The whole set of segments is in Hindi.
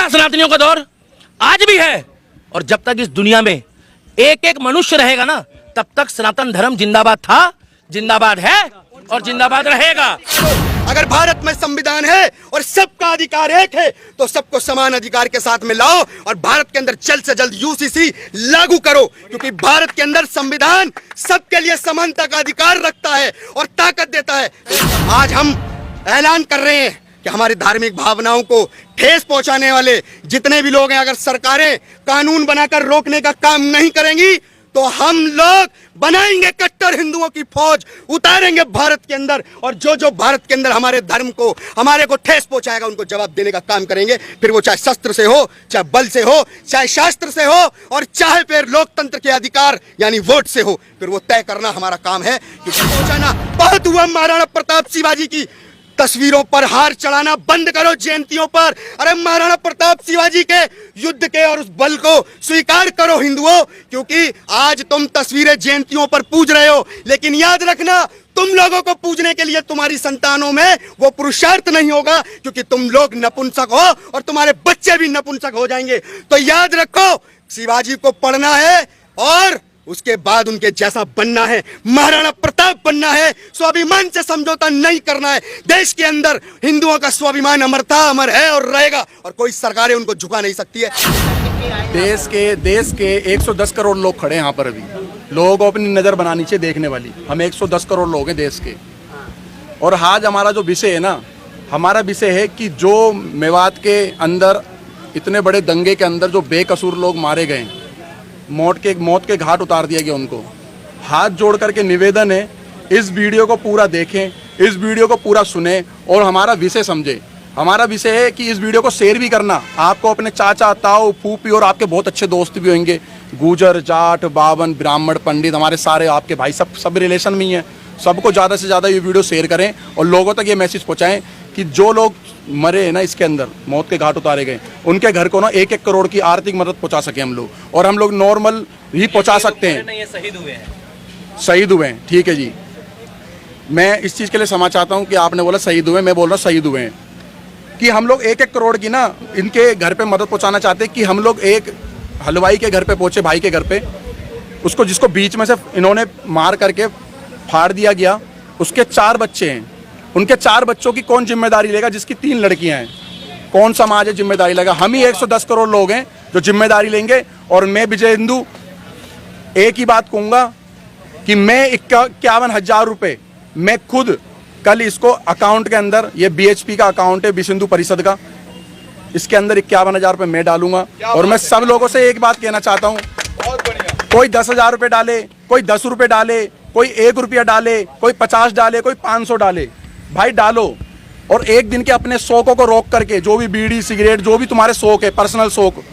था सनातनियों का दौर, आज भी है, और जब तक इस दुनिया में एक एक मनुष्य रहेगा ना, तब तक सनातन धर्म जिंदाबाद था, जिंदाबाद है और जिंदाबाद रहेगा। अगर भारत में संविधान है और सबका अधिकार एक है, तो सबको समान अधिकार के साथ में लाओ और भारत के अंदर जल्द से जल्द यूसीसी लागू करो, क्योंकि भारत के अंदर संविधान सबके लिए समानता का अधिकार रखता है और ताकत देता है। आज हम ऐलान कर रहे हैं कि हमारी धार्मिक भावनाओं को ठेस पहुंचाने वाले जितने भी लोग हैं, अगर सरकारें कानून बनाकर रोकने का काम नहीं करेंगी, तो हम लोग बनाएंगे कट्टर हिंदुओं की फौज, उतारेंगे भारत के अंदर, और जो जो भारत के अंदर हमारे धर्म को, हमारे को ठेस पहुंचाएगा, उनको जवाब देने का काम करेंगे। फिर वो चाहे शस्त्र से हो, चाहे बल से हो, चाहे शास्त्र से हो, और चाहे फिर लोकतंत्र के अधिकार यानी वोट से हो, फिर वो तय करना हमारा काम है। पहुंचाना बहुत हुआ। महाराणा प्रताप शिवाजी की तस्वीरों पर हार चढ़ाना बंद करो, जयंतियों पर। अरे महाराणा प्रताप शिवाजी के युद्ध के और उस बल को स्वीकार करो हिंदुओं, क्योंकि आज तुम तस्वीरें जयंतियों पर पूज रहे हो, लेकिन याद रखना, तुम लोगों को पूजने के लिए तुम्हारी संतानों में वो पुरुषार्थ नहीं होगा, क्योंकि तुम लोग नपुंसक हो और तुम्हारे बच्चे भी नपुंसक हो जाएंगे। तो याद रखो, शिवाजी को पढ़ना है और उसके बाद उनके जैसा बनना है, महाराणा प्रताप बनना है, स्वाभिमान से समझौता नहीं करना है। देश के अंदर हिंदुओं का स्वाभिमान अमर था, अमर है और रहेगा, और कोई सरकारें उनको झुका नहीं सकती है। देश के 110 करोड़ लोग खड़े हैं यहाँ पर। अभी लोगों को अपनी नज़र बनानी चाहिए देखने वाली। हम 110 करोड़ लोग हैं देश के, और आज हमारा जो विषय है ना, हमारा विषय है कि जो मेवात के अंदर इतने बड़े दंगे के अंदर जो बेकसूर लोग मारे गए, मौत के घाट उतार दिया गया, उनको हाथ जोड़ करके निवेदन है, इस वीडियो को पूरा देखें, इस वीडियो को पूरा सुने और हमारा विषय समझे। हमारा विषय है कि इस वीडियो को शेयर भी करना। आपको अपने चाचा, ताऊ, फूफी और आपके बहुत अच्छे दोस्त भी होंगे, गुजर, जाट, बावन, ब्राह्मण, पंडित, हमारे सारे आपके भाई सब रिलेशन में ही हैं। सबको ज़्यादा से ज़्यादा ये वीडियो शेयर करें और लोगों तक ये मैसेज पहुँचाएँ कि जो लोग मरे हैं ना, इसके अंदर मौत के घाट उतारे गए, उनके घर को ना 1-1 करोड़ की आर्थिक मदद पहुंचा सके हम लोग, और हम लोग नॉर्मल ही पहुंचा सकते हैं। ये शहीद हुए हैं, ठीक है जी। मैं इस चीज़ के लिए क्षमा चाहता हूं कि आपने बोला शहीद हुए, मैं बोल रहा हूँ शहीद हुए हैं, कि हम लोग 1-1 करोड़ की ना इनके घर पे मदद पहुँचाना चाहते हैं। कि हम लोग एक हलवाई के घर पे पहुँचे, भाई के घर पे, उसको जिसको बीच में से इन्होंने मार करके फाड़ दिया गया, उसके 4 बच्चे हैं। उनके 4 बच्चों की कौन जिम्मेदारी लेगा, जिसकी 3 लड़कियां हैं? कौन समाज है जिम्मेदारी लेगा? हम ही 110 करोड़ लोग हैं जो जिम्मेदारी लेंगे। और मैं विजय हिंदू एक ही बात कहूँगा कि मैं 51,000 रुपये मैं खुद कल इसको अकाउंट के अंदर, ये BHP का अकाउंट है, विश्व हिंदू परिषद का, इसके अंदर 51,000 रुपये मैं डालूंगा। और मैं सब लोगों से एक बात कहना चाहता हूँ, कोई 10,000 रुपये डाले, कोई 10 रुपये डाले, कोई 1 रुपया डाले, कोई 50 डाले, कोई 500 डाले, भाई डालो। और एक दिन के अपने शौकों को रोक करके, जो भी बीड़ी सिगरेट, जो भी तुम्हारे शौक है, पर्सनल शौक,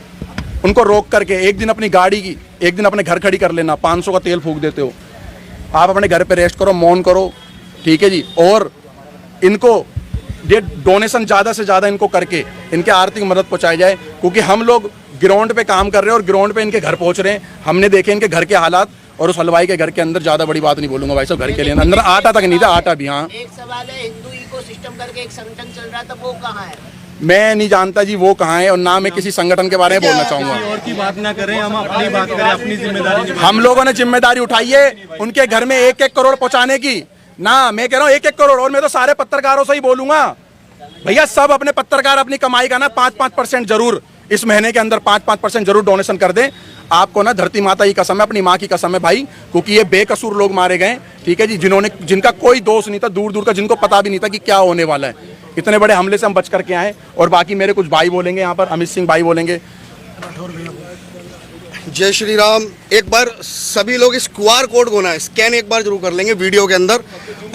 उनको रोक करके एक दिन अपनी गाड़ी की, एक दिन अपने घर खड़ी कर लेना। 500 का तेल फूंक देते हो, आप अपने घर पे रेस्ट करो, मौन करो, ठीक है जी। और इनको ये डोनेशन ज़्यादा से ज़्यादा इनको करके इनके आर्थिक मदद पहुँचाई जाए, क्योंकि हम लोग ग्राउंड पे काम कर रहे हैं और ग्राउंड पे इनके घर पहुँच रहे हैं। हमने देखे इनके घर के हालात, और उस हलवाई के घर के अंदर ज़्यादा बड़ी बात नहीं बोलूँगा भाई साहब, घर के लिए अंदर आटा तक नहीं था, आटा भी। हाँ, एक सवाल है, हिंदू इकोसिस्टम करके एक संगठन चल रहा था, वो कहाँ है? मैं नहीं जानता जी वो कहाँ है, और ना मैं किसी संगठन के बारे में बोलना चाहूँगा। और की बात ना करें, हम अपनी बात करें, अपनी जिम्मेदारी। हम लोगों ने जिम्मेदारी उठाई है उनके घर में 1-1 करोड़ पहुँचाने की ना। मैं कह रहा हूँ 1-1 करोड़, और मैं तो सारे पत्रकारों से ही बोलूँगा, भैया सब अपने पत्रकार अपनी कमाई का ना 5-5% जरूर इस महीने के अंदर 5-5% जरूर डोनेशन कर दें। आपको ना धरती माता की कसम है, अपनी माँ की कसम है भाई, क्योंकि ये बेकसूर लोग मारे गए, ठीक है जी, जिनका कोई दोष नहीं था, दूर दूर का, जिनको पता भी नहीं था कि क्या होने वाला है। इतने बड़े हमले से हम बच करके आए। और बाकी मेरे कुछ भाई बोलेंगे यहाँ पर, अमित सिंह भाई बोलेंगे। जय श्री राम। एक बार सभी लोग इस QR कोड को ना स्कैन एक बार जरूर कर लेंगे वीडियो के अंदर।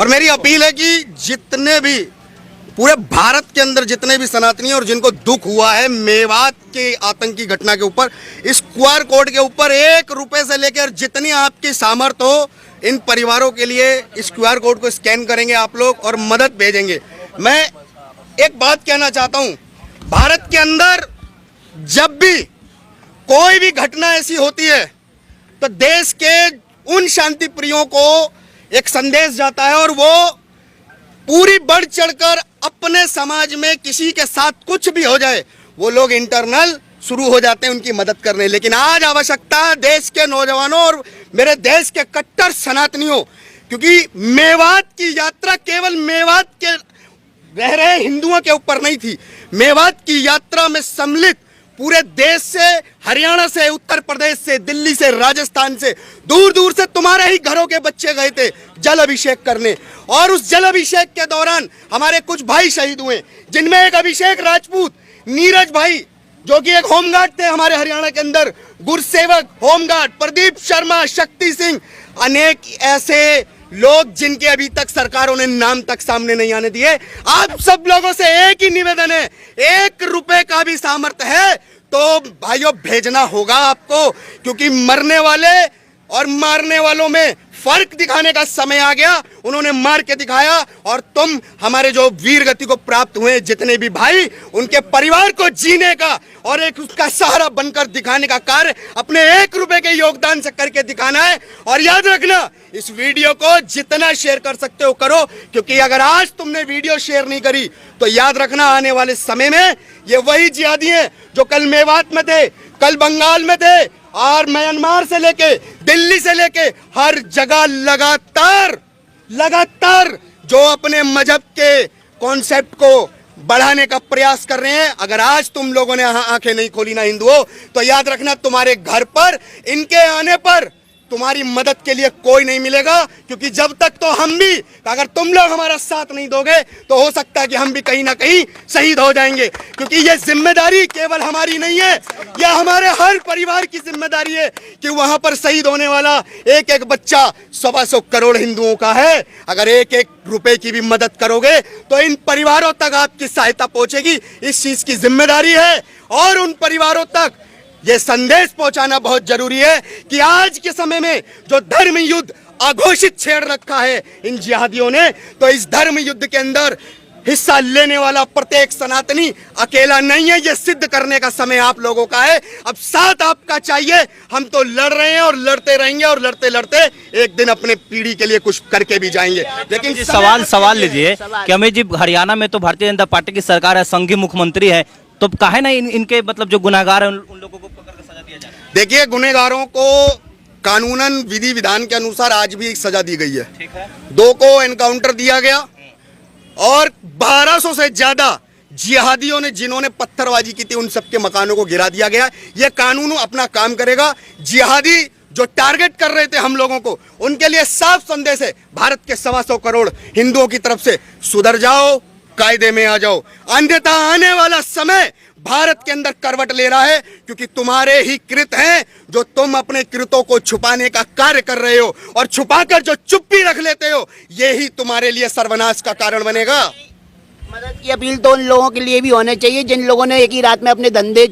और मेरी अपील है कि जितने भी पूरे भारत के अंदर जितने भी सनातनी और जिनको दुख हुआ है मेवात के आतंकी घटना के ऊपर, इस QR कोड के ऊपर 1 रुपए से लेकर जितनी आपकी सामर्थ्य हो, इन परिवारों के लिए इस QR कोड को स्कैन करेंगे आप लोग और मदद भेजेंगे। मैं एक बात कहना चाहता हूं, भारत के अंदर जब भी कोई भी घटना ऐसी होती है तो देश के उन शांति प्रियों को एक संदेश जाता है, और वो पूरी बढ़ चढ़कर अपने समाज में किसी के साथ कुछ भी हो जाए वो लोग इंटरनल शुरू हो जाते हैं उनकी मदद करने। लेकिन आज आवश्यकता है देश के नौजवानों और मेरे देश के कट्टर सनातनियों, क्योंकि मेवात की यात्रा केवल मेवात के रह रहे हिंदुओं के ऊपर नहीं थी। मेवात की यात्रा में सम्मिलित पूरे देश से, हरियाणा से, उत्तर प्रदेश से, दिल्ली से, राजस्थान से, दूर दूर से तुम्हारे ही घरों के बच्चे गए थे जल अभिषेक करने। और उस जल अभिषेक के दौरान हमारे कुछ भाई शहीद हुए, जिनमें एक अभिषेक राजपूत, नीरज भाई जो कि एक होमगार्ड थे हमारे हरियाणा के अंदर, गुरसेवक होमगार्ड, प्रदीप शर्मा, शक्ति सिंह, अनेक ऐसे लोग जिनके अभी तक सरकारों ने नाम तक सामने नहीं आने दिए। आप सब लोगों से एक ही निवेदन है, 1 रुपए का भी सामर्थ्य है तो भाइयों भेजना होगा आपको, क्योंकि मरने वाले और मारने वालों में फर्क दिखाने का समय आ गया। उन्होंने मार के दिखाया और तुम हमारे जो वीर गति को प्राप्त हुए जितने भी भाई, उनके परिवार को जीने का और एक उसका सहारा बनकर दिखाने का कार्य अपने 1 रुपए के योगदान से करके दिखाना है। और याद रखना, इस वीडियो को जितना शेयर कर सकते हो करो, क्योंकि अगर आज तुमने वीडियो शेयर नहीं करी तो याद रखना आने वाले समय में ये वही जिहादी हैं जो कल मेवात में थे, कल बंगाल में थे और म्यांमार से लेके दिल्ली से लेके हर जगह लगातार जो अपने मजहब के कॉन्सेप्ट को बढ़ाने का प्रयास कर रहे हैं। अगर आज तुम लोगों ने आंखें नहीं खोली ना हिंदुओं, तो याद रखना तुम्हारे घर पर इनके आने पर तुम्हारी मदद के लिए कोई नहीं मिलेगा, क्योंकि जब तक तो हम भी, अगर तुम लोग हमारा साथ नहीं दोगे तो हो सकता है कि हम भी कहीं ना कहीं शहीद हो जाएंगे। क्योंकि ये जिम्मेदारी केवल हमारी नहीं है, यह हमारे हर परिवार की जिम्मेदारी है कि वहां पर शहीद होने वाला एक एक बच्चा 125 करोड़ हिंदुओं का है। अगर 1-1 रुपए की भी मदद करोगे तो इन परिवारों तक आपकी सहायता पहुंचेगी, इस चीज की जिम्मेदारी है। और उन परिवारों तक ये संदेश पहुंचाना बहुत जरूरी है कि आज के समय में जो धर्म युद्ध अघोषित छेड़ रखा है इन जिहादियों ने, तो इस धर्म युद्ध के अंदर हिस्सा लेने वाला प्रत्येक सनातनी अकेला नहीं है। ये सिद्ध करने का समय आप लोगों का है। अब साथ आपका चाहिए। हम तो लड़ रहे हैं और लड़ते रहेंगे और लड़ते लड़ते एक दिन अपने पीढ़ी के लिए कुछ करके भी जाएंगे। लेकिन जी सवाल लीजिए कि अमित जी, हरियाणा में तो भारतीय जनता पार्टी की सरकार है, संघीय मुख्यमंत्री है, तो काहे ना इनके मतलब जो गुनाहगार है उन लोगों को पकड़ कर सजा दिया जाए। देखिए, गुनहगारों को कानूनन विधि विधान के अनुसार आज भी सजा दी गई है। ठीक है। 2 को एनकाउंटर दिया गया और 1200 से ज्यादा जिहादियों ने जिन्होंने पत्थरबाजी की थी उन सबके मकानों को गिरा दिया गया। यह कानून अपना काम करेगा। जिहादी जो टारगेट कर रहे थे हम लोगों को, उनके लिए साफ संदेश है भारत के 125 करोड़ हिंदुओं की तरफ से, सुधर जाओ, कायदे में आ जाओ, अन्यथा आने वाला समय भारत के अंदर करवट ले रहा है, क्योंकि तुम्हारे ही कृत हैं जो तुम अपने कृतों को छुपाने का कार्य कर रहे हो, और छुपाकर जो चुप्पी रख लेते हो यही तुम्हारे लिए सर्वनाश का कारण बनेगा। मदद की अपील तो उन लोगों के लिए भी होनी चाहिए जिन लोगों ने एक ही रात में अपने धंधे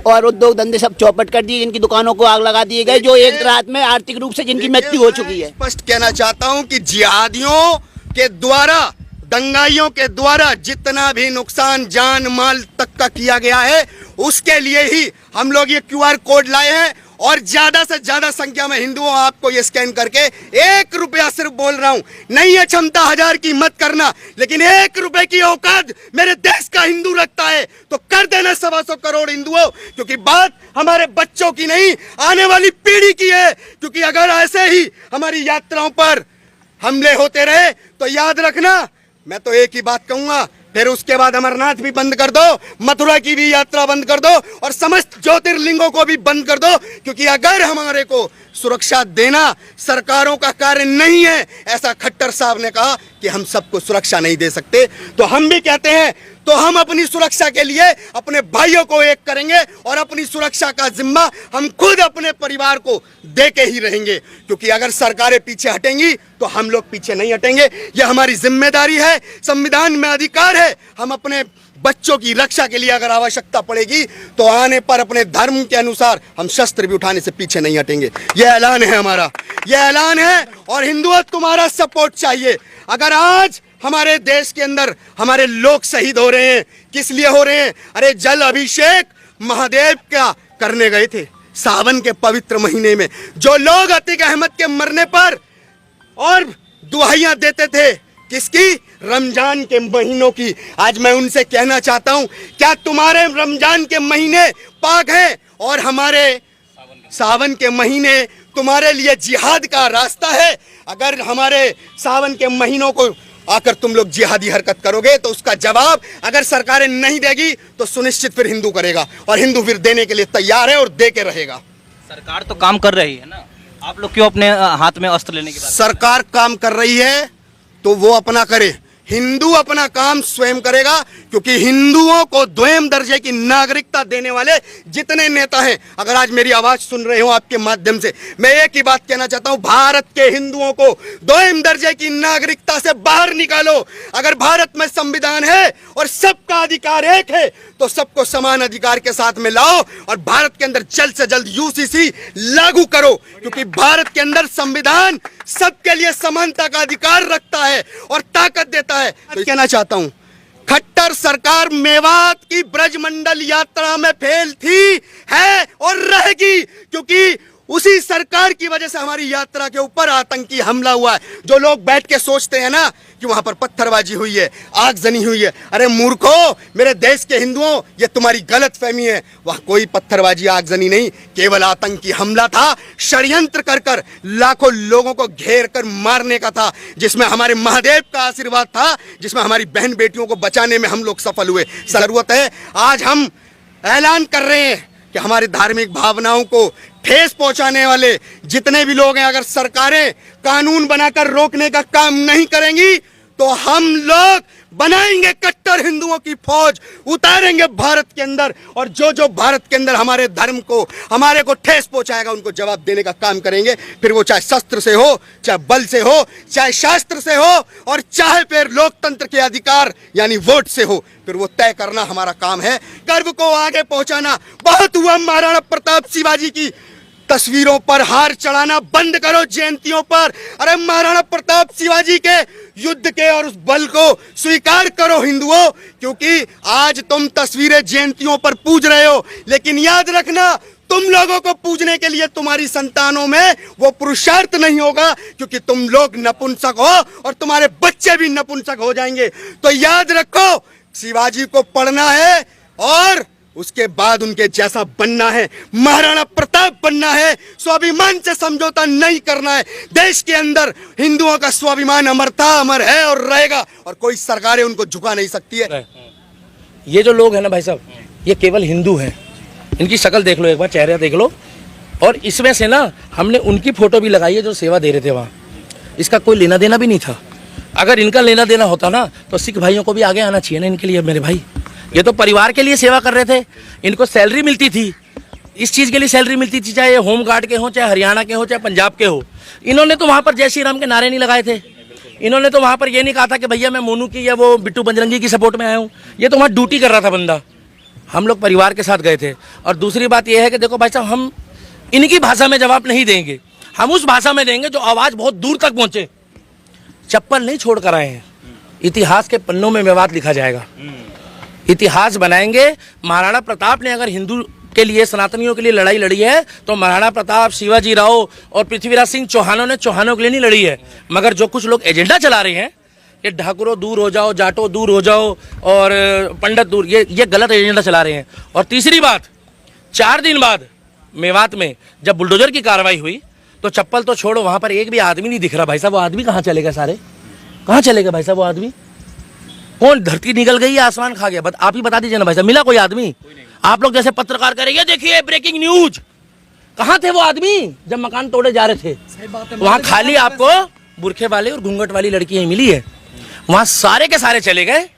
और उद्योग धंधे सब चौपट कर दिए, जिनकी दुकानों को आग लगा दिए गए, जो एक रात में आर्थिक रूप से जिनकी मृत्यु हो चुकी है। स्पष्ट कहना चाहता हूं कि जिहादियों के द्वारा, दंगाइयों के द्वारा जितना भी नुकसान जान माल तक का किया गया है, उसके लिए ही हम लोग ये QR कोड लाए हैं। और ज्यादा से ज्यादा संख्या में हिंदुओं आपको ये स्कैन करके 1 रुपया, सिर्फ बोल रहा हूं, नहीं है क्षमता 1000 की मत करना, लेकिन 1 रुपए की औकात मेरे देश का हिंदू रखता है तो कर देना 125 करोड़ हिंदुओं, क्योंकि बात हमारे बच्चों की नहीं, आने वाली पीढ़ी की है। क्योंकि अगर ऐसे ही हमारी यात्राओं पर हमले होते रहे तो याद रखना, मैं तो एक ही बात कहूंगा, फिर उसके बाद अमरनाथ भी बंद कर दो, मथुरा की भी यात्रा बंद कर दो और समस्त ज्योतिर्लिंगों को भी बंद कर दो। क्योंकि अगर हमारे को सुरक्षा देना सरकारों का कार्य नहीं है, ऐसा खट्टर साहब ने कहा कि हम सबको सुरक्षा नहीं दे सकते, तो हम भी कहते हैं तो हम अपनी सुरक्षा के लिए अपने भाइयों को एक करेंगे और अपनी सुरक्षा का जिम्मा हम खुद अपने परिवार को दे के ही रहेंगे। क्योंकि अगर सरकारें पीछे हटेंगी तो हम लोग पीछे नहीं हटेंगे, यह हमारी जिम्मेदारी है। संविधान में अधिकार है, हम अपने बच्चों की रक्षा के लिए अगर आवश्यकता पड़ेगी तो आने पर अपने धर्म के अनुसार हम शस्त्र भी उठाने से पीछे नहीं हटेंगे। यह ऐलान है हमारा, यह ऐलान है। और हिंदुओं, तुम्हारा सपोर्ट चाहिए। अगर आज हमारे देश के अंदर हमारे लोग शहीद हो रहे हैं, किस लिए हो रहे हैं? अरे जल अभिषेक महादेव का करने गए थे सावन के पवित्र महीने में। जो लोग अतीक अहमद के मरने पर और दुहाइयां देते थे किसकी? रमजान के महीनों की। आज मैं उनसे कहना चाहता हूं, क्या तुम्हारे रमजान के महीने पाक हैं और हमारे सावन के महीने तुम्हारे लिए जिहाद का रास्ता है? अगर हमारे सावन के महीनों को आकर तुम लोग जिहादी हरकत करोगे तो उसका जवाब अगर सरकारें नहीं देगी तो सुनिश्चित फिर हिंदू करेगा, और हिंदू फिर देने के लिए तैयार है और दे के रहेगा। सरकार तो काम कर रही है ना, आप लोग क्यों अपने हाथ में अस्त्र लेने की बात? सरकार काम कर रही है तो वो अपना करे, हिंदू अपना काम स्वयं करेगा, क्योंकि हिंदुओं को द्वितीय दर्जे की नागरिकता देने वाले जितने नेता हैं, अगर आज मेरी आवाज सुन रहे हो आपके माध्यम से, मैं एक ही बात कहना चाहता हूं, भारत के हिंदुओं को द्वितीय दर्जे की नागरिकता से बाहर निकालो। अगर भारत में संविधान है और सबका अधिकार एक है तो सबको समान अधिकार के साथ में लाओ और भारत के अंदर जल्द से जल्द यूसीसी लागू करो, क्योंकि भारत के अंदर संविधान सबके लिए समानता का अधिकार रखता है और ताकत देता है। तो कहना चाहता हूं, खट्टर सरकार मेवात की ब्रजमंडल यात्रा में फेल थी, है और रहेगी, क्योंकि उसी सरकार की वजह से हमारी यात्रा के ऊपर आतंकी हमला हुआ है। जो लोग बैठ के सोचते हैं ना कि वहां पर पत्थरबाजी हुई है, आगजनी हुई है, अरे मूर्खों, मेरे देश के हिंदुओं, ये तुम्हारी गलत फहमी है। वहां कोई पत्थरबाजी आगजनी नहीं, केवल आतंकी हमला था, षड्यंत्र कर कर लाखों लोगों को घेर कर मारने का था, जिसमें हमारे महादेव का आशीर्वाद था, जिसमें हमारी बहन बेटियों को बचाने में हम लोग सफल हुए। जरूरत है, आज हम ऐलान कर रहे हैं कि हमारी धार्मिक भावनाओं को ठेस पहुंचाने वाले जितने भी लोग हैं, अगर सरकारें कानून बनाकर रोकने का काम नहीं करेंगी तो हम लोग बनाएंगे कट्टर हिंदुओं की फौज, उतारेंगे भारत के अंदर, और जो जो भारत के अंदर हमारे धर्म को, हमारे को ठेस पहुंचाएगा उनको जवाब देने का काम करेंगे। फिर वो चाहे शस्त्र से हो, चाहे बल से हो, चाहे शास्त्र से हो, और चाहे फिर लोकतंत्र के अधिकार यानी वोट से हो, फिर वो तय करना हमारा काम है। गर्व को आगे पहुंचाना। बहुत हुआ महाराणा प्रताप शिवाजी की तस्वीरों पर हार चढ़ाना बंद करो, जयंतियों पर। अरे महाराणा प्रताप शिवाजी के युद्ध के और उस बल को स्वीकार करो हिंदुओं, क्योंकि आज तुम तस्वीरें जयंतियों पर पूज रहे हो, लेकिन याद रखना, तुम लोगों को पूजने के लिए तुम्हारी संतानों में वो पुरुषार्थ नहीं होगा, क्योंकि तुम लोग नपुंसक हो और तुम्हारे बच्चे भी नपुंसक हो जाएंगे। तो याद रखो, शिवाजी को पढ़ना है और उसके बाद उनके जैसा बनना है, महाराणा प्रताप बनना है, स्वाभिमान से समझौता नहीं करना है। देश के अंदर हिंदुओं का स्वाभिमान अमर था, अमर है और रहेगा, और कोई सरकारें उनको झुका नहीं सकती है। ये जो लोग हैं ना भाई साहब, ये केवल हिंदू हैं, इनकी शक्ल देख लो एक बार, चेहरा देख लो, और इसमें से ना हमने उनकी फोटो भी लगाई है जो सेवा दे रहे थे वहाँ। इसका कोई लेना देना भी नहीं था। अगर इनका लेना देना होता ना तो सिख भाइयों को भी आगे आना चाहिए ना इनके लिए। मेरे भाई, ये तो परिवार के लिए सेवा कर रहे थे, इनको सैलरी मिलती थी, इस चीज़ के लिए सैलरी मिलती थी, चाहे होम गार्ड के हो, चाहे हरियाणा के हो, चाहे पंजाब के हो। इन्होंने तो वहाँ पर जय श्री राम के नारे नहीं लगाए थे, इन्होंने तो वहाँ पर ये नहीं कहा था कि भैया मैं मोनू की या वो बिट्टू बजरंगी की सपोर्ट में आया हूँ। ये तो वहाँ ड्यूटी कर रहा था बंदा। हम लोग परिवार के साथ गए थे। और दूसरी बात यह है कि देखो भाई साहब, हम इनकी भाषा में जवाब नहीं देंगे, हम उस भाषा में देंगे जो आवाज़ बहुत दूर तक पहुँचे। चप्पल नहीं छोड़ कर आए हैं, इतिहास के पन्नों में मेवात लिखा जाएगा, इतिहास बनाएंगे। महाराणा प्रताप ने अगर हिंदू के लिए, सनातनियों के लिए लड़ाई लड़ी है तो महाराणा प्रताप, शिवाजी राव और पृथ्वीराज सिंह चौहानों ने चौहानों के लिए नहीं लड़ी है। मगर जो कुछ लोग एजेंडा चला रहे हैं कि ठाकुरों दूर हो जाओ, जाटो दूर हो जाओ और पंडित दूर, ये गलत एजेंडा चला रहे हैं। और तीसरी बात, 4 दिन बाद मेवात में जब बुलडोजर की कार्रवाई हुई तो चप्पल तो छोड़ो, वहां पर एक भी आदमी नहीं दिख रहा। भाई साहब, वो आदमी कहाँ चले गए? सारे कहाँ चले गए भाई साहब? वो आदमी कौन? धरती निकल गई, आसमान खा गया? आप ही बता दीजिए ना भाई साहब, मिला कोई आदमी? आप लोग जैसे पत्रकार करेंगे, देखिए ब्रेकिंग न्यूज, कहाँ थे वो आदमी जब मकान तोड़े जा रहे थे? वहां खाली आपको बुरखे वाले और घूंघट वाली लड़कियां मिली है, वहां सारे के सारे चले गए।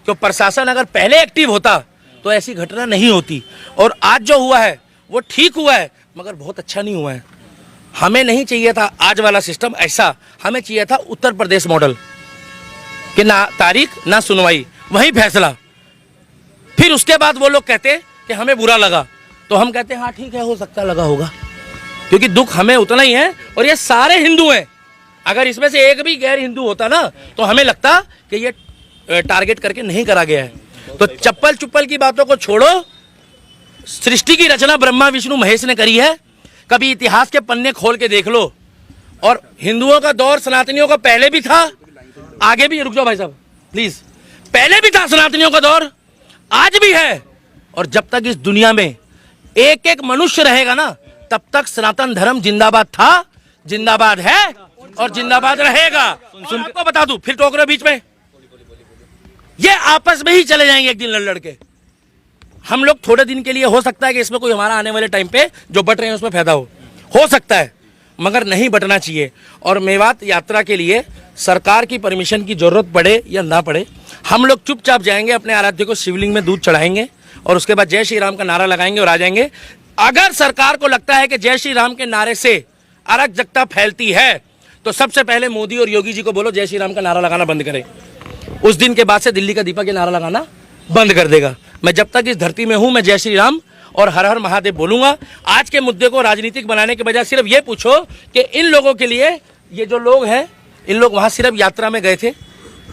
तो प्रशासन अगर पहले एक्टिव होता तो ऐसी घटना नहीं होती। और आज जो हुआ है वो ठीक हुआ है, मगर बहुत अच्छा नहीं हुआ है। हमें नहीं चाहिए था आज वाला सिस्टम ऐसा, हमें चाहिए था उत्तर प्रदेश मॉडल कि ना तारीख ना सुनवाई, वही फैसला। फिर उसके बाद वो लोग कहते कि हमें बुरा लगा, तो हम कहते हाँ ठीक है, हो सकता लगा होगा, क्योंकि दुख हमें उतना ही है और ये सारे हिंदू हैं। अगर इसमें से एक भी गैर हिंदू होता ना तो हमें लगता कि ये टारगेट करके नहीं करा गया है। तो चप्पल चुप्पल की बातों को छोड़ो, सृष्टि की रचना ब्रह्मा विष्णु महेश ने करी है। कभी इतिहास के पन्ने खोल के देख लो, और हिंदुओं का दौर सनातनियों का पहले भी था, आगे भी, रुक जाओ भाई साहब प्लीज, पहले भी था सनातनियों का दौर, आज भी है, और जब तक इस दुनिया में एक एक मनुष्य रहेगा ना, तब तक सनातन धर्म जिंदाबाद था, जिंदाबाद है और जिंदाबाद रहेगा। और आपको बता दूं, फिर टोक रहे हो बीच में, ये आपस में ही चले जाएंगे एक दिन लड़ लड़ के। हम लोग थोड़े दिन के लिए, हो सकता है कि इसमें कोई हमारा आने वाले टाइम पे जो बट रहे हैं उसमें फायदा हो सकता है, मगर नहीं बटना चाहिए। और मेवात यात्रा के लिए सरकार की परमिशन की जरूरत पड़े या ना पड़े, हम लोग चुपचाप जाएंगे, अपने आराध्य को शिवलिंग में दूध चढ़ाएंगे और उसके बाद जय श्री राम का नारा लगाएंगे और आ जाएंगे। अगर सरकार को लगता है कि जय श्री राम के नारे से अराजकता फैलती है, तो सबसे पहले मोदी और योगी जी को बोलो जय श्री राम का नारा लगाना बंद करें। उस दिन के बाद से दिल्ली का दीपक ये नारा लगाना बंद कर देगा। मैं जब तक इस धरती में हूं, मैं जय श्री राम और हर हर महादेव बोलूंगा। आज के मुद्दे को राजनीतिक बनाने के बजाय सिर्फ ये पूछो कि इन लोगों के लिए, ये जो लोग हैं, इन लोग वहां सिर्फ यात्रा में गए थे,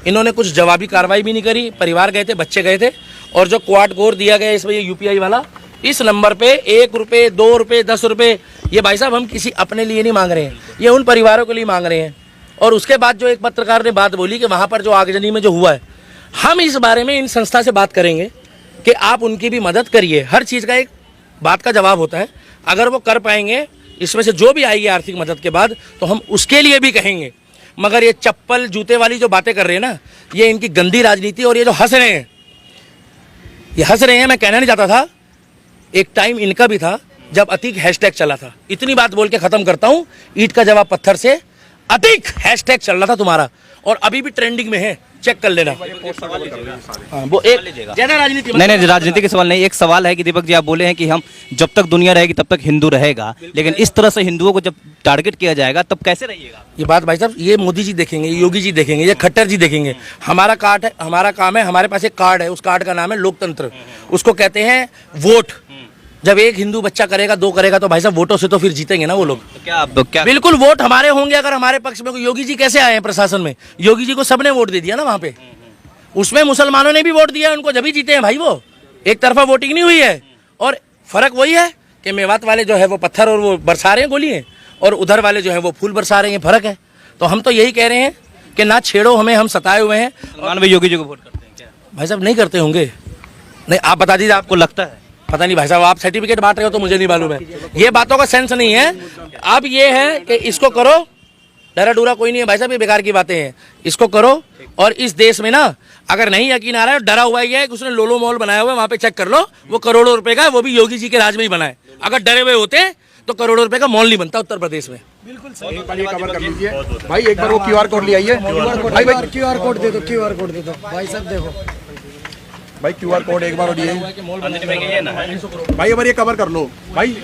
इन्होंने कुछ जवाबी कार्रवाई भी नहीं करी, परिवार गए थे, बच्चे गए थे, और जो क्वाड कोर दिया गया इसमें ये यूपीआई वाला, इस नंबर पे 1 रुपये, 2 रुपये, 10 रुपये, ये भाई साहब हम किसी अपने लिए नहीं मांग रहे हैं, ये उन परिवारों के लिए मांग रहे हैं। और उसके बाद जो एक पत्रकार ने बात बोली कि वहां पर जो आगजनी में जो हुआ है, हम इस बारे में इन संस्था से बात करेंगे कि आप उनकी भी मदद करिए। हर चीज़ का एक बात का जवाब होता है, अगर वो कर पाएंगे इसमें से जो भी आएगी आर्थिक मदद के बाद, तो हम उसके लिए भी कहेंगे। मगर ये चप्पल जूते वाली जो बातें कर रहे हैं ना, ये इनकी गंदी राजनीति, और ये जो हंस रहे हैं, ये हंस रहे हैं, मैं कहना नहीं चाहता था, एक टाइम इनका भी था जब अतीक हैशटैग चला था। इतनी बात बोल के खत्म करता हूं, ईंट का जवाब पत्थर से अतीक हैशटैग चल रहा था तुम्हारा, और अभी भी ट्रेंडिंग में है, चेक कर लेना। हाँ, वो एक ज्यादा राजनीति नहीं, राजनीति के सवाल नहीं, एक सवाल है कि दीपक जी आप बोले हैं कि हम जब तक दुनिया रहेगी तब तक हिंदू रहेगा, लेकिन इस तरह से हिंदुओं को जब टारगेट किया जाएगा तब कैसे रहिएगा? ये बात भाई साहब, ये मोदी जी देखेंगे, ये योगी जी देखेंगे, ये खट्टर जी देखेंगे। हमारा कार्ड है, हमारा काम है, हमारे पास एक कार्ड है, उस कार्ड का नाम है लोकतंत्र, उसको कहते हैं वोट। जब एक हिंदू बच्चा करेगा, 2 करेगा, तो भाई साहब वोटों से तो फिर जीतेंगे ना वो लोग। तो क्या बिल्कुल वोट हमारे होंगे अगर हमारे पक्ष में। योगी जी कैसे आए हैं प्रशासन में? योगी जी को सबने वोट दे दिया ना वहां पे, उसमें मुसलमानों ने भी वोट दिया उनको, जब ही जीते हैं भाई। वो एक तरफा वोटिंग नहीं हुई है। और फर्क वही है कि मेवात वाले जो है वो पत्थर और वो बरसा रहे हैं गोलियां, और उधर वाले जो है वो फूल बरसा रहे हैं, फर्क है। तो हम तो यही कह रहे हैं कि ना छेड़ो हमें, हम सताए हुए हैं। और योगी जी को वोट करते हैं क्या? भाई साहब नहीं करते होंगे, नहीं आप बता दीजिए, आपको लगता है? पता नहीं भाई साहब, आप सर्टिफिकेट बांट रहे हो तो मुझे नहीं मालूम है, ये बातों का सेंस नहीं है। अब ये है कि इसको करो, डरा डूरा कोई नहीं है भाई साहब, ये बेकार की बातें हैं, इसको करो। और इस देश में ना, अगर नहीं यकीन आ रहा है, डरा हुआ ही है, उसने लोलो मॉल बनाया हुआ है, वहां पे चेक कर लो, वो करोड़ों रुपए का है, वो भी योगी जी के राज में ही बना है। अगर डरे हुए होते तो करोड़ों रुपए का मॉल नहीं बनता उत्तर प्रदेश में। बिल्कुल सही। एक बार ये कवर कर लीजिए भाई, एक बार वो क्यूआर कोड ले आइए भाई, क्यूआर कोड दे दो, क्यूआर कोड दे दो भाई साहब, देखो भाई क्यूआर कोड एक बार और दिए भाई, एक बार ये कवर कर लो भाई।